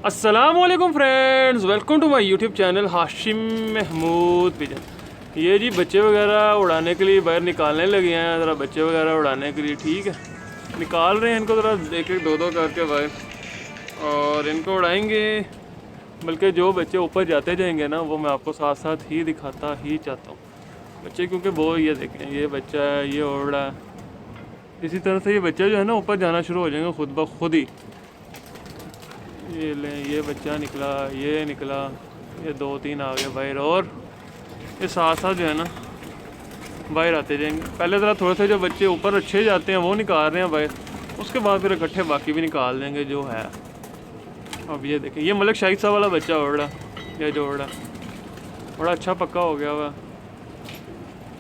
अस्सलामुअलैकुम friends, welcome to my YouTube channel Hashim Mahmood pigeon. ये जी बच्चे वगैरह उड़ाने के लिए बाहर निकालने लगे हैं, ज़रा बच्चे वगैरह उड़ाने के लिए। ठीक है, निकाल रहे हैं इनको ज़रा एक एक दो करके बाहर, और इनको उड़ाएंगे। बल्कि जो बच्चे ऊपर जाते जाएंगे ना, वो मैं आपको साथ साथ ही दिखाता ही चाहता हूँ बच्चे, क्योंकि वो ये देखें, ये बच्चा है, ये उड़ रहा है। इसी तरह से ये बच्चे जो है ना ऊपर जाना शुरू हो जाएंगे खुद ब खुद ही। ये लें, ये बच्चा निकला, ये निकला, ये दो तीन आ गए बाहर, और ये साथ साथ जो है ना बाहर आते जाएंगे। पहले ज़रा थोड़े से जो बच्चे ऊपर अच्छे जाते हैं वो निकाल रहे हैं बाहर, उसके बाद फिर इकट्ठे बाकी भी निकाल देंगे जो है। अब ये देखें, ये मलिक शाहिद साहब वाला बच्चा उड़ रहा, ये जो उड़ रहा बड़ा अच्छा पक्का हो गया हुआ।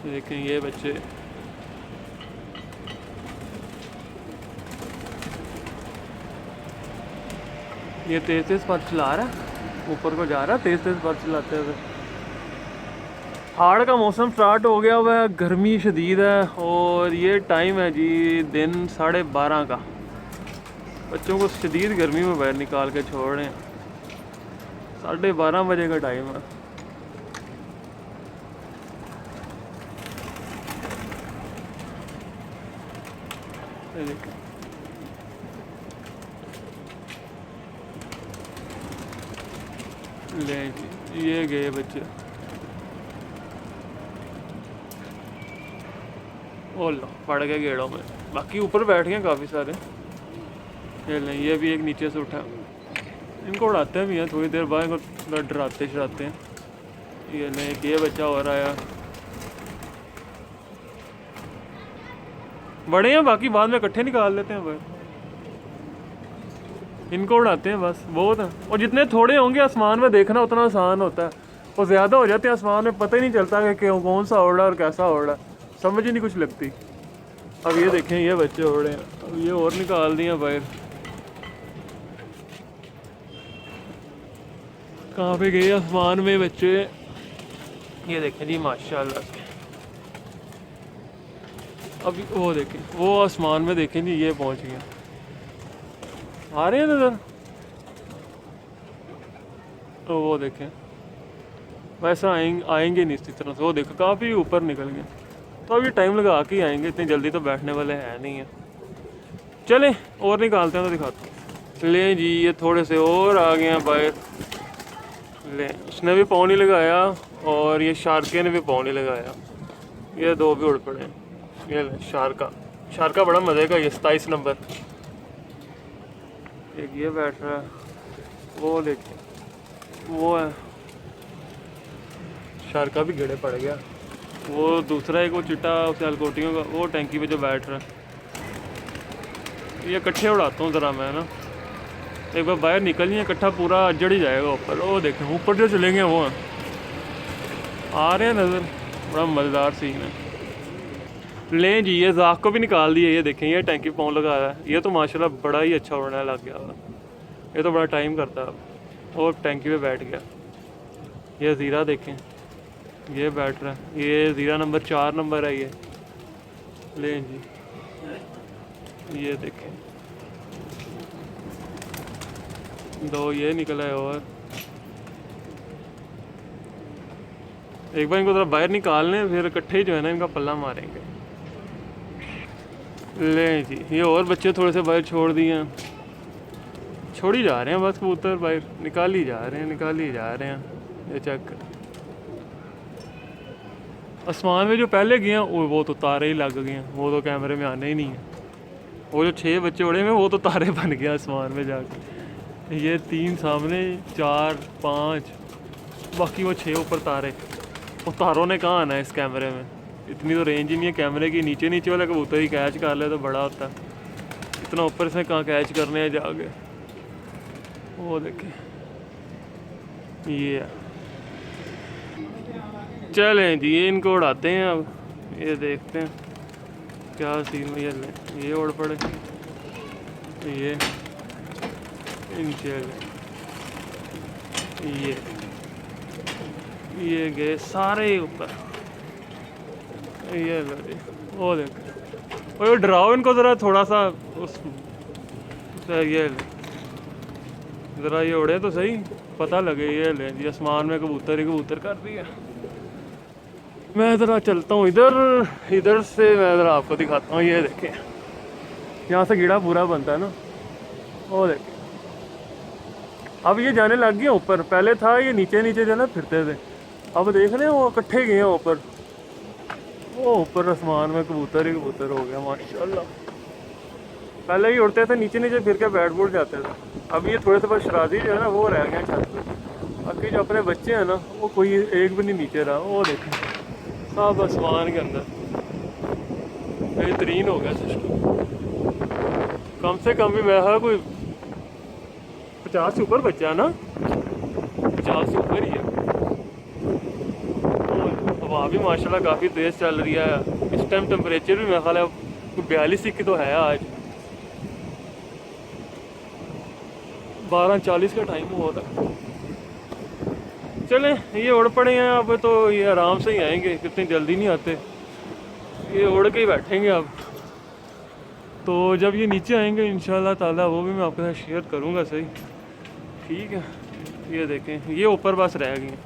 देखें ये बच्चे, ये तेज़ तेज़ पर चला रहा है, ऊपर को जा रहा है तेज़ तेज़ पर चलाते हुए। हाड़ का मौसम स्टार्ट हो गया हुआ है, गर्मी शदीद है, और ये टाइम है जी दिन 12:30 का। बच्चों को शदीद गर्मी में बाहर निकाल के छोड़ रहे हैं। 12:30 बजे का टाइम है। ले जी, ये गए बच्चे। ओ लो, पड़ गए गेड़ों में। बाकी ऊपर बैठ गए काफ़ी सारे। ये लें, ये भी एक नीचे से उठा। इनको उड़ाते भी हैं, थोड़ी देर बाद इनको डराते शराते हैं। ये लें, एक ये बच्चा और आया। बड़े हैं, बाकी बाद में इकट्ठे निकाल लेते हैं भाई। इनको उड़ाते हैं बस, बहुत है। और जितने थोड़े होंगे आसमान में देखना उतना आसान होता है, और ज़्यादा हो जाते हैं आसमान में पता ही नहीं चलता कि कौन सा उड़ रहा है और कैसा उड़ रहा है, समझ ही नहीं कुछ लगती। अब ये देखें, ये बच्चे उड़ रहे हैं, अब ये और निकाल दिए बाहर। कहाँ पे गए आसमान में बच्चे? ये देखें जी माशाल्लाह से। अब वो देखें, वो आसमान में देखें जी, ये पहुँच गए, आ रहे हैं नज़र। तो वो देखें, वैसा आएंगे नहीं इसी तरह से। वो देखो काफ़ी ऊपर निकल गए, तो अभी टाइम लगा के ही आएंगे, इतनी जल्दी तो बैठने वाले हैं नहीं है। चलें और निकालते हैं तो दिखाते हैं। लें जी, ये थोड़े से और आ गए हैं बाहर। लें, उसने भी पाँव नहीं लगाया, और ये शार्के ने भी पाँव नहीं लगाया, ये दो भी उड़ पड़े हैं। ये लें, शार्का बड़ा मज़े का, ये 27 नंबर। एक ये बैठ रहा है, वो देखिए, वो है शार्का भी घेड़े पड़ गया। वो दूसरा एक वो चिट्टा सियालकोटियों का, वो टैंकी पे जो बैठ रहा है। ये इकट्ठे उड़ाता हूँ ज़रा मैं ना, एक बार बाहर निकल नहीं, इकट्ठा पूरा अजड़ ही जाएगा ऊपर। वो देखें ऊपर जो चलेंगे वो हैं, आ रहे हैं नज़र, बड़ा मज़ेदार सीन है। लें जी, ये जाक को भी निकाल दिए। ये देखें, ये टैंकी पाँव लगा रहा है, ये तो माशाल्लाह बड़ा ही अच्छा उड़ने लग गया। ये तो बड़ा टाइम करता है, और टैंकी पे बैठ गया। ये ज़ीरा देखें, ये बैठ रहा है, ये ज़ीरा नंबर 4 नंबर है ये। लें जी, ये देखें, दो ये निकला है, और एक बार इनको ज़रा बाहर निकाल लें, फिर इकट्ठे ही जो है ना इनका पल्ला मारेंगे। लें जी, ये और बच्चे थोड़े से बाहर छोड़ दिए हैं, छोड़ ही जा रहे हैं बस कबूतर बाहर, निकाल ही जा रहे हैं। ये चेक, आसमान में जो पहले गए हैं वो तो तारे ही लग गए हैं, वो तो कैमरे में आने ही नहीं है। वो जो 6 बच्चे उड़े हुए वो तो तारे बन गए आसमान में जाके। ये 3 सामने, 4 5, बाकी वो 6 ऊपर तारे। वो तारों ने कहाँ आना है इस कैमरे में, इतनी तो रेंज ही नहीं है कैमरे की। नीचे वाला कबूतर ही कैच कर ले तो बड़ा होता है, इतना ऊपर से कहाँ कैच करने हैं जाके। वो देखें, ये चलें जी, ये इनको उड़ाते हैं। अब ये देखते हैं क्या सीन में। ये उड़ पड़े, ये इनके ये गए सारे ऊपर। ये लो जी, वो देखो, वो डराओ इनको ज़रा थोड़ा सा उस। ये ज़रा ये उड़े तो सही, पता लगे। ये ले जी आसमान में कबूतर ही कबूतर कर रही है। मैं ज़रा चलता हूँ इधर से, मैं ज़रा आपको दिखाता हूँ। ये देखें, यहाँ से कीड़ा पूरा बनता है ना, वो देखें। अब ये जाने लग गया ऊपर, पहले था ये नीचे नीचे जो ना फिरते थे, अब देख रहे हैं वो इकट्ठे गए हैं ऊपर। वो ऊपर आसमान में कबूतर ही कबूतर हो गया माशाल्लाह। पहले ही उड़ते थे नीचे नीचे फिर के बैठ बूट जाते थे। अब ये थोड़े से बस शराजी जो है ना वो रह गए छत पे। बाकी जो अपने बच्चे हैं ना वो कोई एक भी नहीं नीचे रहा। वो देखें सब आसमान के अंदर, बेहतरीन हो गया सिस्टम। कम से कम भी मैं कोई 50 से ऊपर बच्चा ना, 50 से ऊपर ही है। हवा भी माशाल्लाह काफ़ी तेज़ चल रही है। इस टाइम टेम्परेचर भी मेरा ख्याल है 42 की तो है आज। 12:40 का टाइम हो रहा है। चलें ये उड़ पड़े हैं अब, तो ये आराम से ही आएंगे, कितनी जल्दी नहीं आते, ये उड़ के ही बैठेंगे अब। तो जब ये नीचे आएंगे इंशाल्लाह ताला वो भी मैं आपके साथ शेयर करूँगा सही, ठीक है। ये देखें ये ऊपर बस रह गए हैं,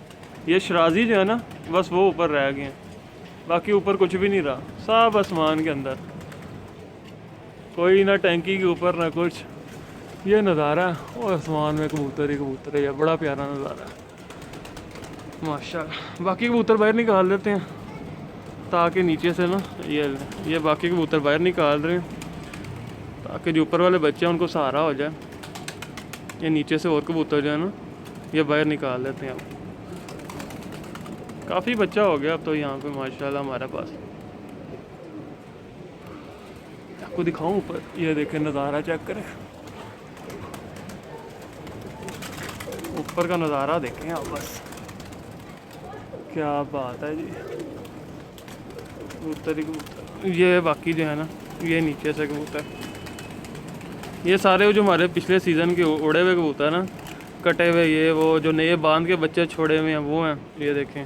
ये शराजी जो है ना बस वो ऊपर रह गए हैं, बाकी ऊपर कुछ भी नहीं रहा, सब आसमान के अंदर, कोई ना टैंकी के ऊपर ना कुछ। ये नज़ारा है और आसमान में कबूतर ही कबूतर है, ये बड़ा प्यारा नज़ारा है माशाल्लाह। बाकी कबूतर बाहर निकाल देते हैं ताकि नीचे से ना ये बाकी कबूतर बाहर निकाल रहे हैं ताकि जो ऊपर वाले बच्चे हैं उनको सहारा हो जाए। ये नीचे से और कबूतर जो है ना ये बाहर निकाल देते हैं। अब काफ़ी बच्चा हो गया अब तो यहाँ पे माशाल्लाह हमारे पास। आपको दिखाऊं ऊपर, ये देखें नज़ारा चेक करें, ऊपर का नज़ारा देखें आप बस, क्या बात है जी। कबूतर ही कबूतर, ये बाकी जो है ना ये नीचे से कबूतर, ये सारे जो हमारे पिछले सीज़न के उड़े हुए कबूतर ना, कटे हुए, ये वो जो नए बांध के बच्चे छोड़े हुए हैं वो हैं। ये देखें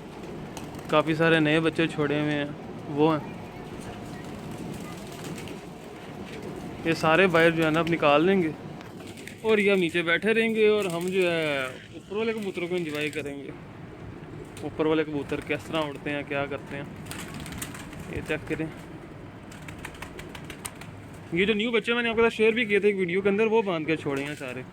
काफ़ी सारे नए बच्चे छोड़े हुए हैं वो हैं। ये सारे बाहर जो है ना अब निकाल लेंगे और ये हम नीचे बैठे रहेंगे और हम जो है ऊपर वाले कबूतरों को एंजॉय करेंगे। ऊपर वाले कबूतर किस तरह उड़ते हैं, क्या करते हैं, ये चेक करें। ये जो न्यू बच्चे मैंने आपके साथ शेयर भी किए थे एक वीडियो के अंदर, वो बांध के छोड़े हैं सारे।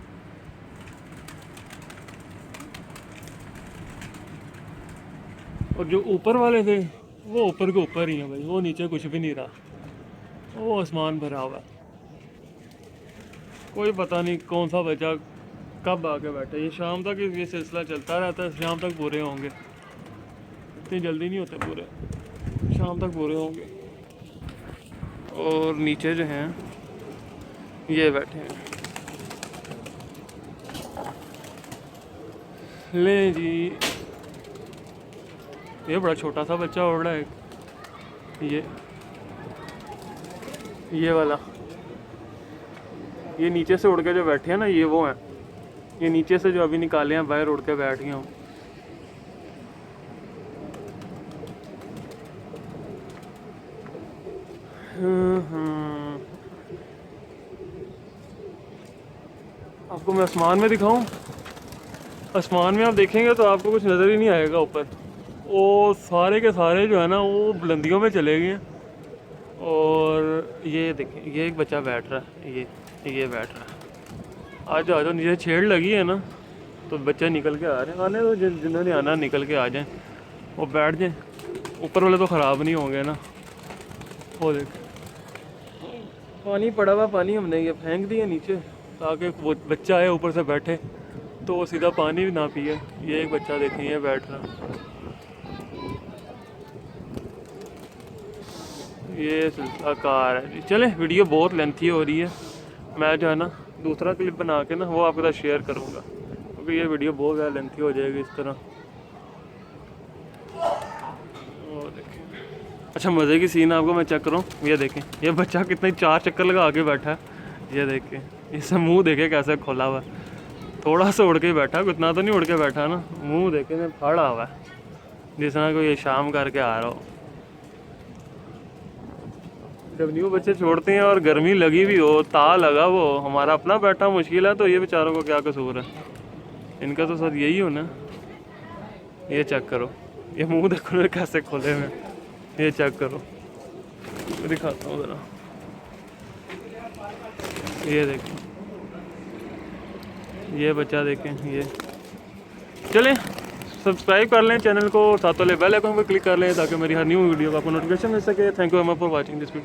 और जो ऊपर वाले थे वो ऊपर के ऊपर ही हैं भाई, वो नीचे कुछ भी नहीं रहा, वो आसमान भरा हुआ। कोई पता नहीं कौन सा बच्चा कब आके बैठे। ये शाम तक ये सिलसिला चलता रहता है, शाम तक पूरे होंगे, इतनी जल्दी नहीं होते पूरे, शाम तक पूरे होंगे। और नीचे जो हैं ये बैठे हैं। ले जी ये बड़ा छोटा सा बच्चा उड़ रहा है, ये वाला, ये नीचे से उड़ के जो बैठे हैं ना ये वो हैं, ये नीचे से जो अभी निकाले हैं बाहर उड़ के बैठ गए हूँ। आपको मैं आसमान में दिखाऊं, आसमान में आप देखेंगे तो आपको कुछ नज़र ही नहीं आएगा ऊपर। वो सारे के सारे जो है ना वो बुलंदियों में चले गए हैं। और ये देखें ये एक बच्चा बैठ रहा है, ये बैठ रहा है। आज आ जाओ, नीचे छेड़ लगी है ना तो बच्चे निकल के आ रहे हैं, आने तो जिन्होंने आना निकल के आ जाएं, वो बैठ जाएं। ऊपर वाले तो ख़राब नहीं होंगे ना। वो देख पानी पड़ा हुआ, पानी हमने ये फेंक दिया नीचे ताकि वो बच्चा आए ऊपर से बैठे तो वो सीधा पानी भी ना पिए। ये एक बच्चा देखें ये बैठ रहा, ये सिलसिला कार है। चले वीडियो बहुत लेंथी हो रही है, मैं जो है ना दूसरा क्लिप बना के ना वो आपके साथ शेयर करूँगा क्योंकि ये वीडियो बहुत ज़्यादा लेंथी हो जाएगी इस तरह। और देखें अच्छा मज़े की सीन आपको मैं चेक करूँ, ये देखें ये बच्चा कितने 4 चक्कर लगा के बैठा है। ये देखें इससे मुंह देखे कैसे खोला हुआ, थोड़ा सा उड़ के बैठा, इतना तो नहीं उड़ के बैठा ना, मुंह देखे मैं फाड़ा हुआ है जिस तरह कोई शाम करके आ रहा हो। जब न्यू बच्चे छोड़ते हैं और गर्मी लगी भी हो, ता लगा वो हमारा अपना बैठा मुश्किल है तो ये बेचारों को क्या कसूर है। इनका तो साथ यही हो ना। ये चेक करो, ये मुंह देखो ना कैसे खोले हुए, ये चेक करो, मैं दिखाता हूँ ज़रा, ये देखें, ये बच्चा देखें। ये चलें सब्सक्राइब कर लें चैनल को, साथ वाले बेल आइकन पर क्लिक कर लें ताकि मेरी हर न्यू वीडियो का आपको नोटिफिकेशन मिल सके। Thank you very much for watching this video.